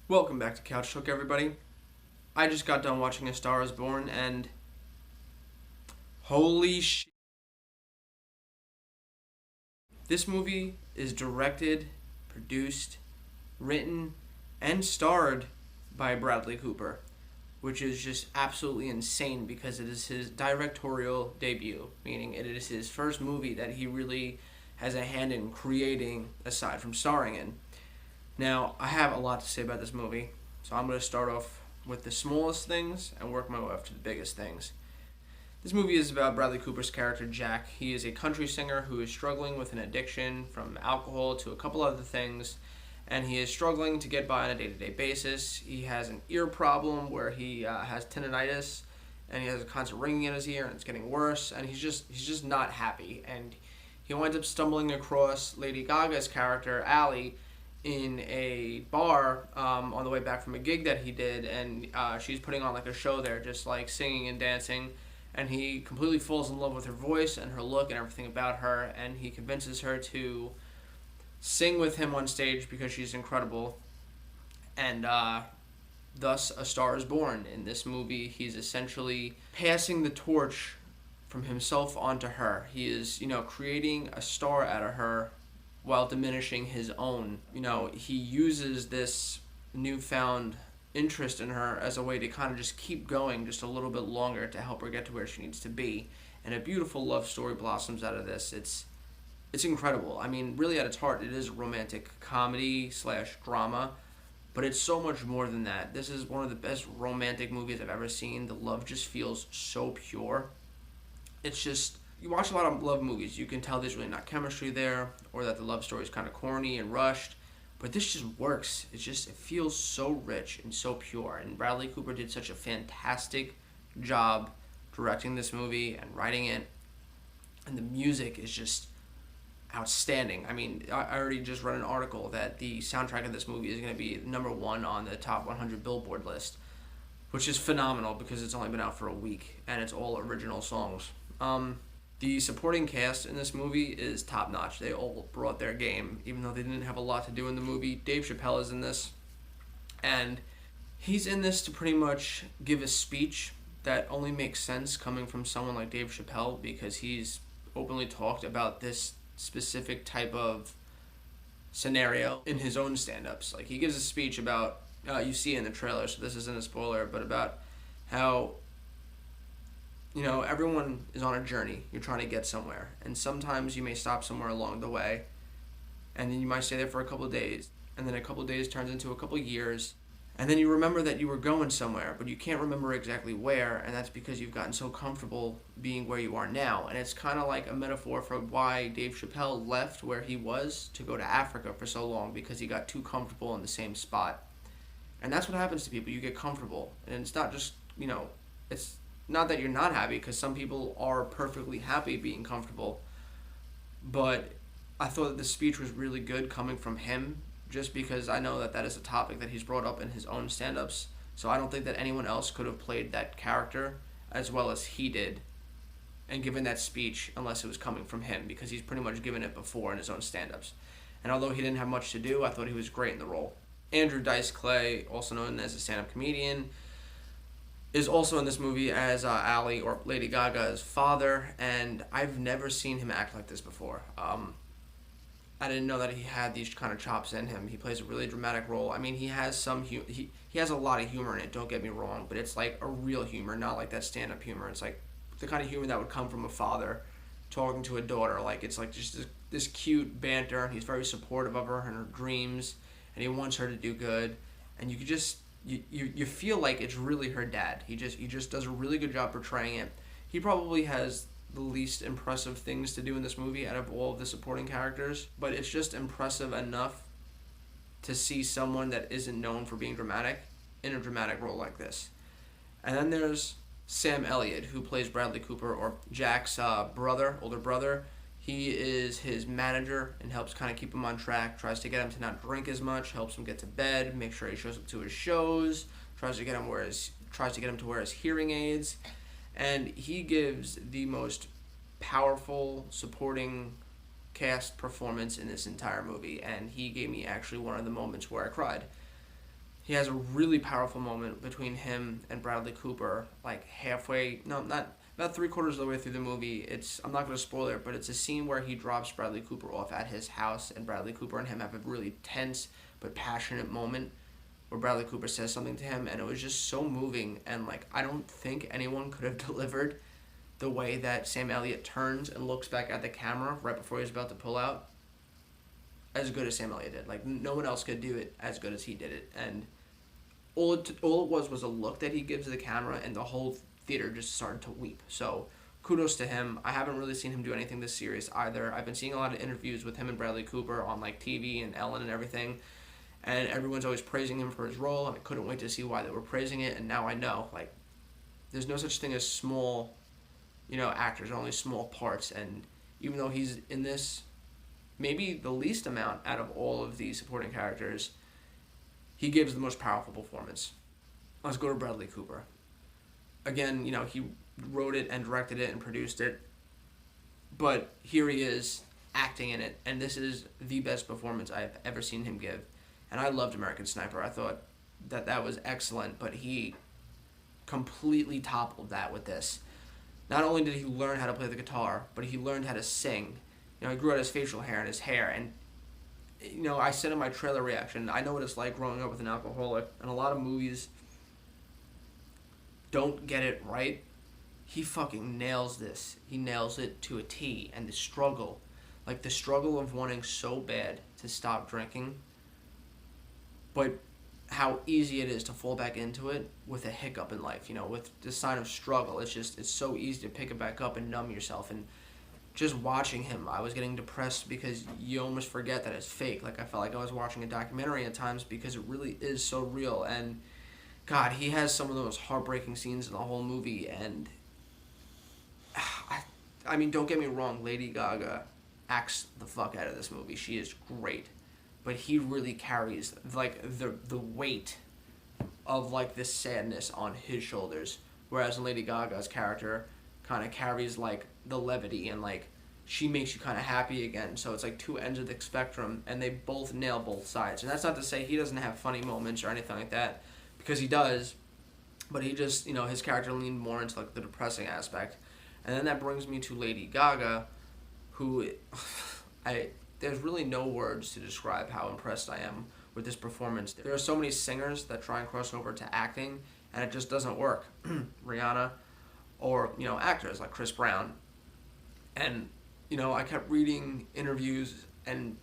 Welcome back to Couch Talk, everybody. I just got done watching A Star Is Born, and holy shit. This movie is directed, produced, written, and starred by Bradley Cooper, which is just absolutely insane because it is his directorial debut, meaning it is his first movie that he really has a hand in creating aside from starring in. Now, I have a lot to say about this movie, so I'm going to start off with the smallest things and work my way up to the biggest things. This movie is about Bradley Cooper's character, Jack. He is a country singer who is struggling with an addiction from alcohol to a couple other things, and he is struggling to get by on a day-to-day basis. He has an ear problem where he has tinnitus, and he has a constant ringing in his ear, and it's getting worse, and he's just not happy. And he winds up stumbling across Lady Gaga's character, Ally, in a bar on the way back from a gig that he did, and she's putting on like a show there, just like singing and dancing, and he completely falls in love with her voice and her look and everything about her, and he convinces her to sing with him on stage because she's incredible, and thus A Star Is Born. In this movie, he's essentially passing the torch from himself onto her. He is, creating a star out of her while diminishing his own. He uses this newfound interest in her as a way to kind of just keep going just a little bit longer to help her get to where she needs to be. And a beautiful love story blossoms out of this. It's incredible. I mean, really at its heart, it is a romantic comedy slash drama, but it's so much more than that. This is one of the best romantic movies I've ever seen. The love just feels so pure. It's just, you watch a lot of love movies, you can tell there's really not chemistry there, or that the love story is kind of corny and rushed, but this just works. It feels so rich and so pure, and Bradley Cooper did such a fantastic job directing this movie and writing it, and the music is just outstanding. I mean, I already just read an article that the soundtrack of this movie is going to be number one on the top 100 Billboard list, which is phenomenal because it's only been out for a week, and it's all original songs. The supporting cast in this movie is top notch. They all brought their game, even though they didn't have a lot to do in the movie. Dave Chappelle is in this, and he's in this to pretty much give a speech that only makes sense coming from someone like Dave Chappelle, because he's openly talked about this specific type of scenario in his own stand-ups. Like, he gives a speech about, you see it in the trailer, so this isn't a spoiler, but about how everyone is on a journey. You're trying to get somewhere. And sometimes you may stop somewhere along the way. And then you might stay there for a couple of days. And then a couple of days turns into a couple of years. And then you remember that you were going somewhere, but you can't remember exactly where. And that's because you've gotten so comfortable being where you are now. And it's kind of like a metaphor for why Dave Chappelle left where he was to go to Africa for so long, because he got too comfortable in the same spot. And that's what happens to people. You get comfortable. And it's not just, it's not that you're not happy, because some people are perfectly happy being comfortable, but I thought that the speech was really good coming from him, just because I know that that is a topic that he's brought up in his own stand-ups, so I don't think that anyone else could have played that character as well as he did and given that speech unless it was coming from him, because he's pretty much given it before in his own stand-ups. And although he didn't have much to do, I thought he was great in the role. Andrew Dice Clay, also known as a stand-up comedian, is also in this movie as Ally, or Lady Gaga's father, and I've never seen him act like this before. I didn't know that he had these kind of chops in him. He plays a really dramatic role. I mean, he has he has a lot of humor in it, don't get me wrong, but it's like a real humor, not like that stand-up humor. It's like the kind of humor that would come from a father talking to a daughter. Like, it's like just this cute banter, and he's very supportive of her and her dreams, and he wants her to do good, and you could just You feel like it's really her dad. He just does a really good job portraying it. He probably has the least impressive things to do in this movie out of all of the supporting characters, but it's just impressive enough to see someone that isn't known for being dramatic in a dramatic role like this. And then there's Sam Elliott, who plays Bradley Cooper, or Jack's older brother. He is his manager and helps kind of keep him on track, tries to get him to not drink as much, helps him get to bed, make sure he shows up to his shows, tries to get him to wear his hearing aids, and he gives the most powerful supporting cast performance in this entire movie, and he gave me actually one of the moments where I cried. he has a really powerful moment between him and Bradley Cooper, like halfway, no, not, about three-quarters of the way through the movie. I'm not going to spoil it, but it's a scene where he drops Bradley Cooper off at his house, and Bradley Cooper and him have a really tense but passionate moment where Bradley Cooper says something to him, and it was just so moving, and like, I don't think anyone could have delivered the way that Sam Elliott turns and looks back at the camera right before he's about to pull out as good as Sam Elliott did. Like, no one else could do it as good as he did it. And all it was a look that he gives the camera, and the whole theater just started to weep. So kudos to him. I haven't really seen him do anything this serious either. I've been seeing a lot of interviews with him and Bradley Cooper on like TV and Ellen and everything, and everyone's always praising him for his role, and I couldn't wait to see why they were praising it. And now I know, like, there's no such thing as small, actors, only small parts. And even though he's in this maybe the least amount out of all of the supporting characters, he gives the most powerful performance. Let's go to Bradley Cooper. Again, he wrote it and directed it and produced it, but here he is acting in it, and this is the best performance I've ever seen him give. And I loved American Sniper. I thought that was excellent, but he completely toppled that with this. Not only did he learn how to play the guitar, but he learned how to sing. He grew out his facial hair and his hair, and I said in my trailer reaction, I know what it's like growing up with an alcoholic, and a lot of movies don't get it right. He fucking nails this. He nails it to a T. And the struggle of wanting so bad to stop drinking, but how easy it is to fall back into it with a hiccup in life, with the sign of struggle. It's so easy to pick it back up and numb yourself. And just watching him, I was getting depressed because you almost forget that it's fake. Like, I felt like I was watching a documentary at times because it really is so real. And God, he has some of the most heartbreaking scenes in the whole movie. And I mean, don't get me wrong, Lady Gaga acts the fuck out of this movie. She is great, but he really carries like the weight of like this sadness on his shoulders, whereas Lady Gaga's character kind of carries like the levity, and like she makes you kind of happy again. So it's like two ends of the spectrum, and they both nail both sides. And that's not to say he doesn't have funny moments or anything like that, because he does, but he just, his character leaned more into like the depressing aspect. And then that brings me to Lady Gaga, who there's really no words to describe how impressed I am with this performance. There are so many singers that try and cross over to acting, and it just doesn't work. Rihanna, or actors like Chris Brown. And I kept reading interviews and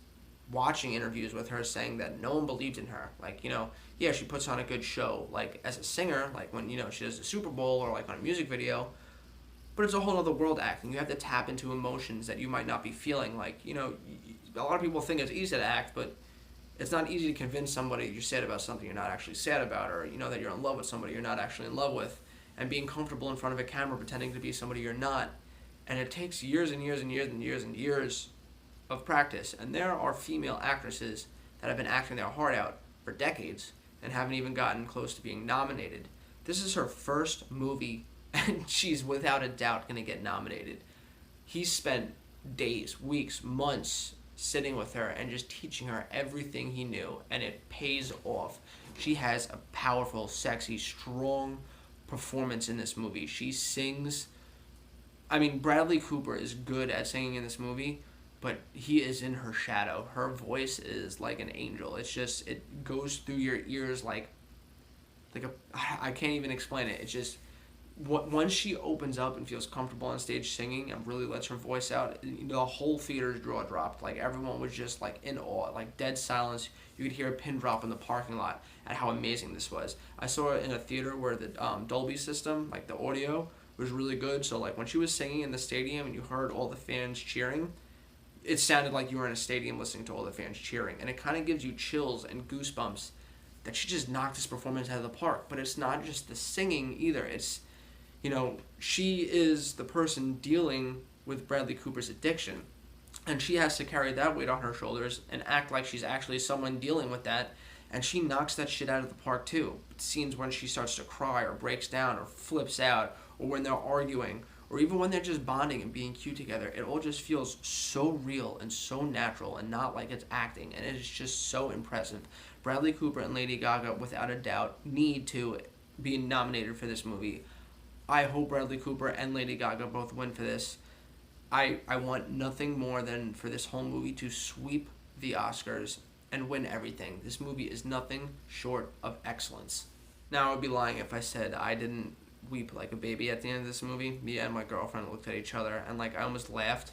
watching interviews with her saying that no one believed in her. Like, yeah, she puts on a good show, like as a singer, like when she does the Super Bowl or like on a music video, but it's a whole other world acting. You have to tap into emotions that you might not be feeling. Like, a lot of people think it's easy to act, but it's not easy to convince somebody you're sad about something you're not actually sad about, or that you're in love with somebody you're not actually in love with, and being comfortable in front of a camera pretending to be somebody you're not. And it takes years and years and years and years and years of practice. And there are female actresses that have been acting their heart out for decades and haven't even gotten close to being nominated. This is her first movie, and she's without a doubt going to get nominated. He spent days, weeks, months sitting with her and just teaching her everything he knew, and it pays off. She has a powerful, sexy, strong performance in this movie. She sings. I mean, Bradley Cooper is good at singing in this movie, but he is in her shadow. Her voice is like an angel. It's just, it goes through your ears like I can't even explain it. It's just, once she opens up and feels comfortable on stage singing and really lets her voice out, the whole theater's jaw dropped. Like, everyone was just like in awe, like dead silence. You could hear a pin drop in the parking lot at how amazing this was. I saw it in a theater where the Dolby system, like the audio, was really good. So like when she was singing in the stadium and you heard all the fans cheering, it sounded like you were in a stadium listening to all the fans cheering. And it kind of gives you chills and goosebumps that she just knocked this performance out of the park. But it's not just the singing either. It's, she is the person dealing with Bradley Cooper's addiction. And she has to carry that weight on her shoulders and act like she's actually someone dealing with that. And she knocks that shit out of the park too. Scenes when she starts to cry or breaks down or flips out, or when they're arguing, or even when they're just bonding and being cute together, it all just feels so real and so natural and not like it's acting, and it is just so impressive. Bradley Cooper and Lady Gaga, without a doubt, need to be nominated for this movie. I hope Bradley Cooper and Lady Gaga both win for this. I want nothing more than for this whole movie to sweep the Oscars and win everything. This movie is nothing short of excellence. Now, I would be lying if I said I didn't weep like a baby at the end of this movie. Me and my girlfriend looked at each other and I almost laughed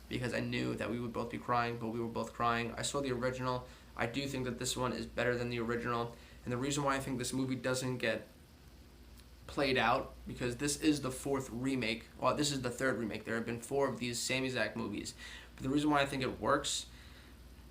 because I knew that we would both be crying, but we were both crying. I saw the original. I do think that this one is better than the original, and the reason why I think this movie doesn't get played out, because this is the fourth remake. Well, this is the third remake. There have been 4 of these same exact movies. But the reason why I think it works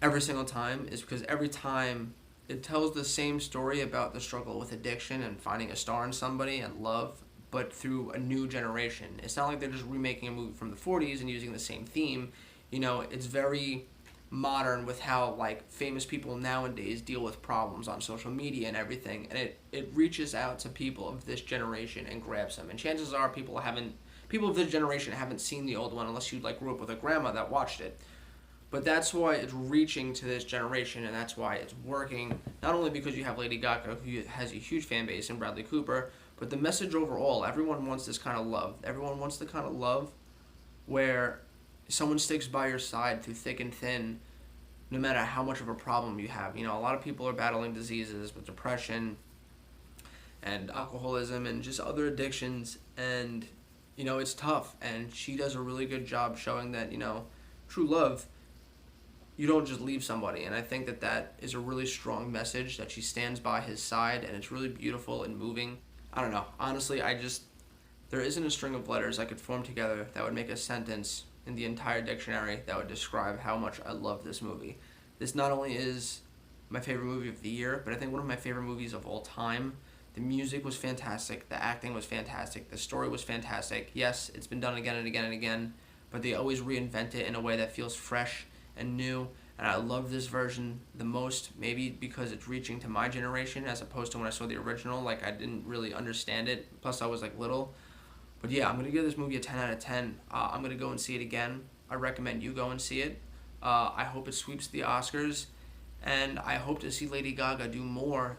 every single time is because every time it tells the same story about the struggle with addiction and finding a star in somebody and love, but through a new generation. It's not like they're just remaking a movie from the 40s and using the same theme. It's very modern with how famous people nowadays deal with problems on social media and everything, and it reaches out to people of this generation and grabs them. And chances are people of this generation haven't seen the old one unless you grew up with a grandma that watched it. But that's why it's reaching to this generation, and that's why it's working, not only because you have Lady Gaga, who has a huge fan base, and Bradley Cooper, but the message overall. Everyone wants this kind of love. Everyone wants the kind of love where someone sticks by your side through thick and thin, no matter how much of a problem you have. A lot of people are battling diseases with depression and alcoholism and just other addictions, and it's tough. And she does a really good job showing that true love, you don't just leave somebody. And I think that is a really strong message, that she stands by his side, and it's really beautiful and moving. I don't know. Honestly, there isn't a string of letters I could form together that would make a sentence in the entire dictionary that would describe how much I love this movie. This not only is my favorite movie of the year, but I think one of my favorite movies of all time. The music was fantastic. The acting was fantastic. The story was fantastic. Yes, it's been done again and again and again, but they always reinvent it in a way that feels fresh and new. And I love this version the most, maybe because it's reaching to my generation as opposed to when I saw the original. I didn't really understand it. Plus, I was little. But yeah, I'm going to give this movie a 10 out of 10. I'm going to go and see it again. I recommend you go and see it. I hope it sweeps the Oscars. And I hope to see Lady Gaga do more,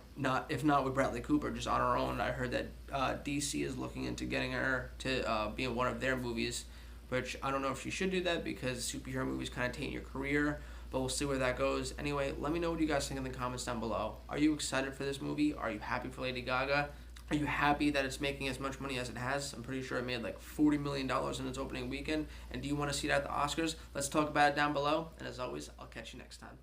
if not with Bradley Cooper, just on her own. I heard that DC is looking into getting her to be in one of their movies, which I don't know if she should do that because superhero movies kind of taint your career, but we'll see where that goes. Anyway, let me know what you guys think in the comments down below. Are you excited for this movie? Are you happy for Lady Gaga? Are you happy that it's making as much money as it has? I'm pretty sure it made $40 million in its opening weekend. And do you want to see it at the Oscars? Let's talk about it down below. And as always, I'll catch you next time.